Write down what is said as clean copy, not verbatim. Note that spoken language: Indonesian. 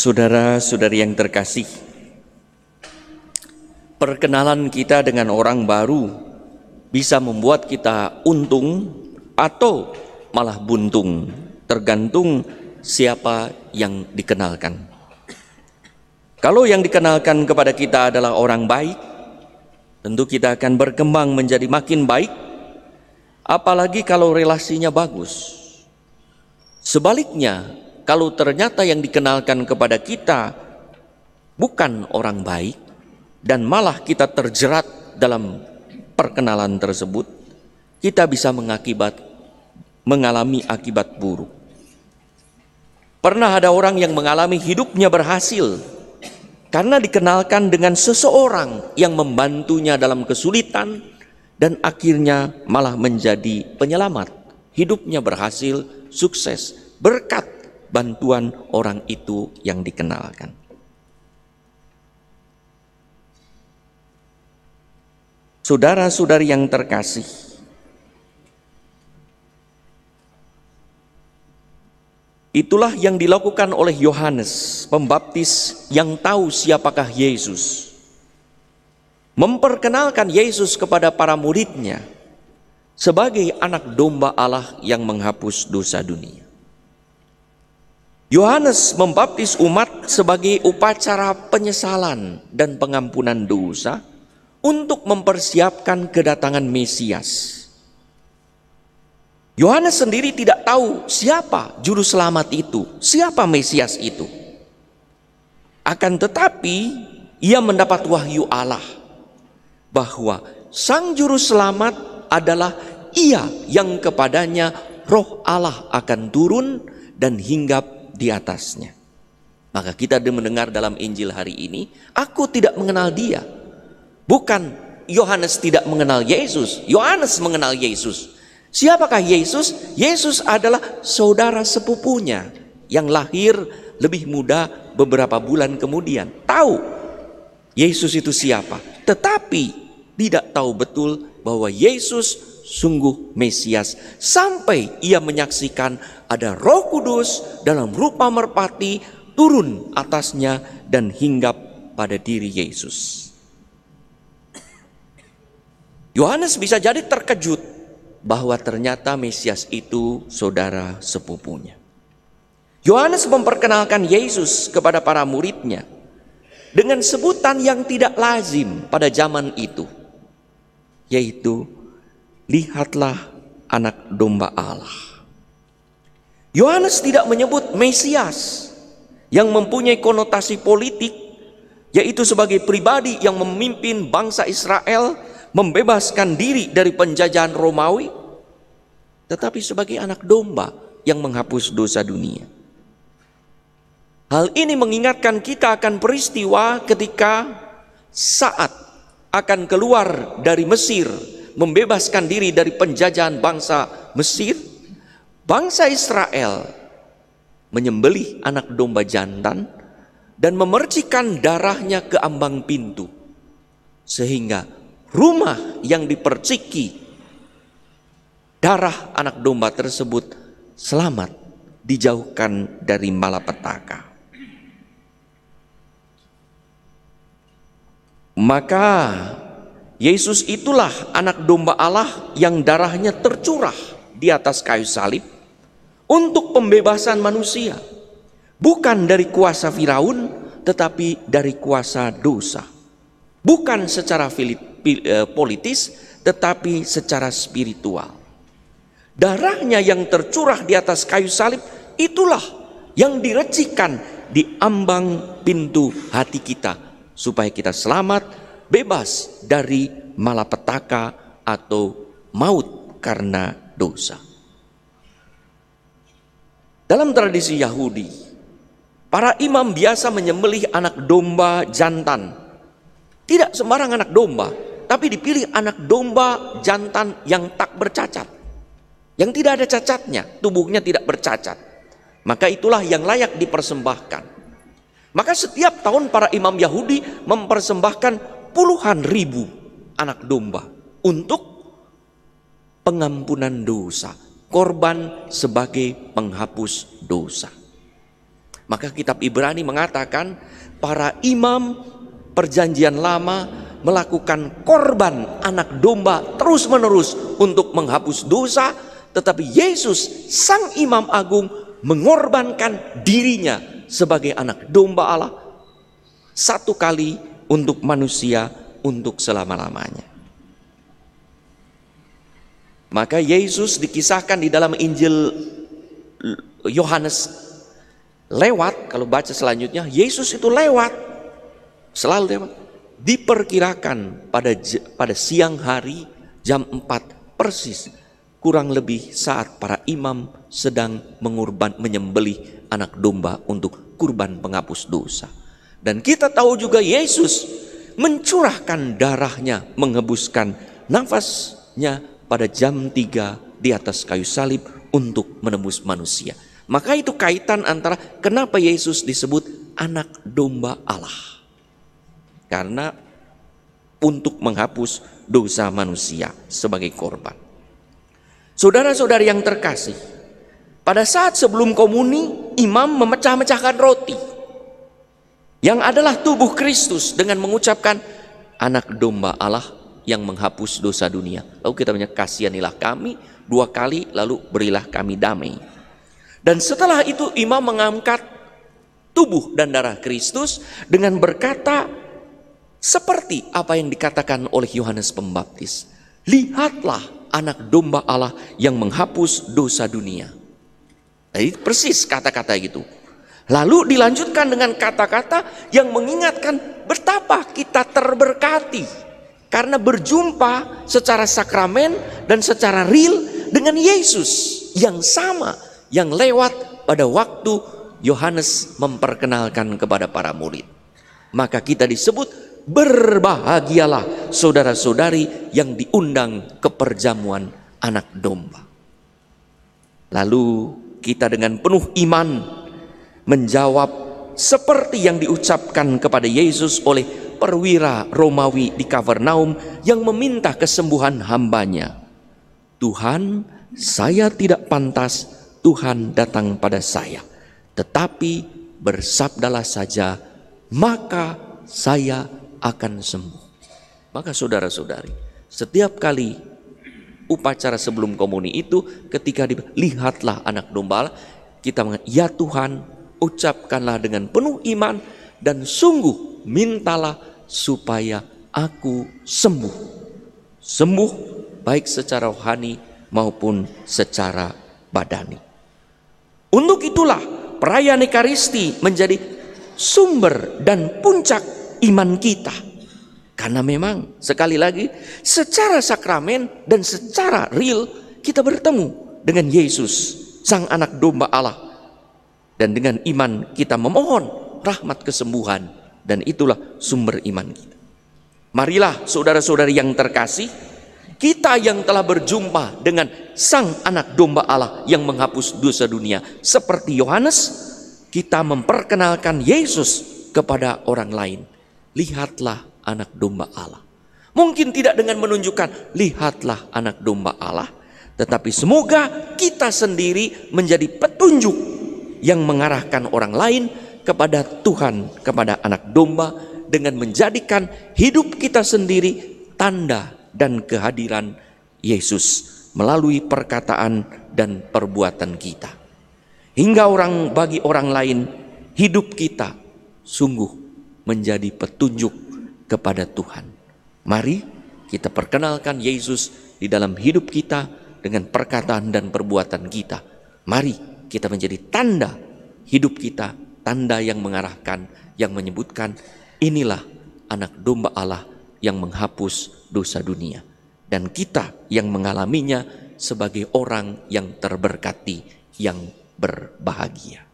Saudara-saudari yang terkasih, perkenalan kita dengan orang baru bisa membuat kita untung atau malah buntung, tergantung siapa yang dikenalkan. Kalau yang dikenalkan kepada kita adalah orang baik, tentu kita akan berkembang menjadi makin baik, apalagi kalau relasinya bagus. Sebaliknya, kalau ternyata yang dikenalkan kepada kita bukan orang baik dan malah kita terjerat dalam perkenalan tersebut, kita bisa mengalami akibat buruk. Pernah ada orang yang mengalami hidupnya berhasil karena dikenalkan dengan seseorang yang membantunya dalam kesulitan dan akhirnya malah menjadi penyelamat. Hidupnya berhasil, sukses, berkat bantuan orang itu yang dikenalkan. Saudara-saudari yang terkasih, itulah yang dilakukan oleh Yohanes Pembaptis yang tahu siapakah Yesus. Memperkenalkan Yesus kepada para muridnya sebagai anak domba Allah yang menghapus dosa dunia. Yohanes membaptis umat sebagai upacara penyesalan dan pengampunan dosa untuk mempersiapkan kedatangan Mesias. Yohanes sendiri tidak tahu siapa juru selamat itu, siapa Mesias itu. Akan tetapi ia mendapat wahyu Allah bahwa sang juru selamat adalah ia yang kepadanya roh Allah akan turun dan hinggap di atasnya. Maka kita mendengar dalam Injil hari ini, aku tidak mengenal dia. Bukan Yohanes tidak mengenal Yesus, Yohanes mengenal Yesus. Siapakah Yesus? Yesus adalah saudara sepupunya yang lahir lebih muda beberapa bulan kemudian. Tahu Yesus itu siapa, tetapi tidak tahu betul bahwa Yesus sungguh Mesias sampai ia menyaksikan ada Roh Kudus dalam rupa merpati turun atasnya dan hinggap pada diri Yesus. Yohanes bisa jadi terkejut bahwa ternyata Mesias itu saudara sepupunya. Yohanes memperkenalkan Yesus kepada para muridnya dengan sebutan yang tidak lazim pada zaman itu, yaitu lihatlah anak domba Allah. Yohanes tidak menyebut Mesias yang mempunyai konotasi politik, yaitu sebagai pribadi yang memimpin bangsa Israel membebaskan diri dari penjajahan Romawi, tetapi sebagai anak domba yang menghapus dosa dunia. Hal ini mengingatkan kita akan peristiwa ketika saat akan keluar dari Mesir, membebaskan diri dari penjajahan bangsa Mesir, bangsa Israel menyembelih anak domba jantan dan memercikan darahnya ke ambang pintu, sehingga rumah yang diperciki darah anak domba tersebut selamat, dijauhkan dari malapetaka. Maka Yesus itulah anak domba Allah yang darahnya tercurah di atas kayu salib untuk pembebasan manusia, bukan dari kuasa Firaun tetapi dari kuasa dosa, bukan secara politis tetapi secara spiritual. Darahnya yang tercurah di atas kayu salib itulah yang direcikan di ambang pintu hati kita supaya kita selamat, bebas dari malapetaka atau maut karena dosa. Dalam tradisi Yahudi, para imam biasa menyembelih anak domba jantan. Tidak sembarang anak domba, tapi dipilih anak domba jantan yang tak bercacat, yang tidak ada cacatnya, tubuhnya tidak bercacat. Maka itulah yang layak dipersembahkan. Maka setiap tahun para imam Yahudi mempersembahkan puluhan ribu anak domba untuk pengampunan dosa, korban sebagai penghapus dosa. Maka kitab Ibrani mengatakan para imam perjanjian lama melakukan korban anak domba terus-menerus untuk menghapus dosa, tetapi Yesus sang imam agung mengorbankan dirinya sebagai anak domba Allah satu kali untuk manusia, untuk selama-lamanya. Maka Yesus dikisahkan di dalam Injil Yohanes lewat, kalau baca selanjutnya, Yesus itu lewat, selalu lewat. Diperkirakan pada siang hari jam 4 persis, kurang lebih saat para imam sedang menyembelih anak domba untuk kurban penghapus dosa. Dan kita tahu juga Yesus mencurahkan darahnya, menghembuskan nafasnya pada jam 3 di atas kayu salib untuk menembus manusia. Maka itu kaitan antara kenapa Yesus disebut anak domba Allah. Karena untuk menghapus dosa manusia sebagai korban. Saudara-saudari yang terkasih, pada saat sebelum komuni, imam memecah-mecahkan roti yang adalah tubuh Kristus dengan mengucapkan anak domba Allah yang menghapus dosa dunia. Lalu kita banyak kasihanilah kami 2 kali, lalu berilah kami damai. Dan setelah itu imam mengangkat tubuh dan darah Kristus dengan berkata seperti apa yang dikatakan oleh Yohanes Pembaptis. Lihatlah anak domba Allah yang menghapus dosa dunia. Jadi persis kata-kata gitu. Lalu dilanjutkan dengan kata-kata yang mengingatkan betapa kita terberkati karena berjumpa secara sakramen dan secara real dengan Yesus yang sama yang lewat pada waktu Yohanes memperkenalkan kepada para murid. Maka kita disebut berbahagialah saudara-saudari yang diundang ke perjamuan anak domba. Lalu kita dengan penuh iman menjawab seperti yang diucapkan kepada Yesus oleh perwira Romawi di Kapernaum yang meminta kesembuhan hambanya. Tuhan, saya tidak pantas Tuhan datang pada saya, tetapi bersabdalah saja, maka saya akan sembuh. Maka saudara-saudari, setiap kali upacara sebelum komuni itu, ketika lihatlah anak domba Allah, kita mengatakan, ya Tuhan, ucapkanlah dengan penuh iman dan sungguh mintalah supaya aku sembuh. Sembuh baik secara rohani maupun secara badani. Untuk itulah perayaan Ekaristi menjadi sumber dan puncak iman kita. Karena memang sekali lagi secara sakramen dan secara real kita bertemu dengan Yesus sang anak domba Allah. Dan dengan iman kita memohon rahmat kesembuhan, dan itulah sumber iman kita. Marilah saudara-saudari yang terkasih, kita yang telah berjumpa dengan sang anak domba Allah yang menghapus dosa dunia seperti Yohanes, kita memperkenalkan Yesus kepada orang lain. Lihatlah anak domba Allah. Mungkin tidak dengan menunjukkan lihatlah anak domba Allah, tetapi semoga kita sendiri menjadi petunjuk yang mengarahkan orang lain kepada Tuhan, kepada anak domba, dengan menjadikan hidup kita sendiri tanda dan kehadiran Yesus melalui perkataan dan perbuatan kita. Hingga bagi orang lain hidup kita sungguh menjadi petunjuk kepada Tuhan. Mari kita perkenalkan Yesus di dalam hidup kita dengan perkataan dan perbuatan kita. Mari kita menjadi tanda hidup kita, tanda yang mengarahkan, yang menyebutkan inilah anak domba Allah yang menghapus dosa dunia. Dan kita yang mengalaminya sebagai orang yang terberkati, yang berbahagia.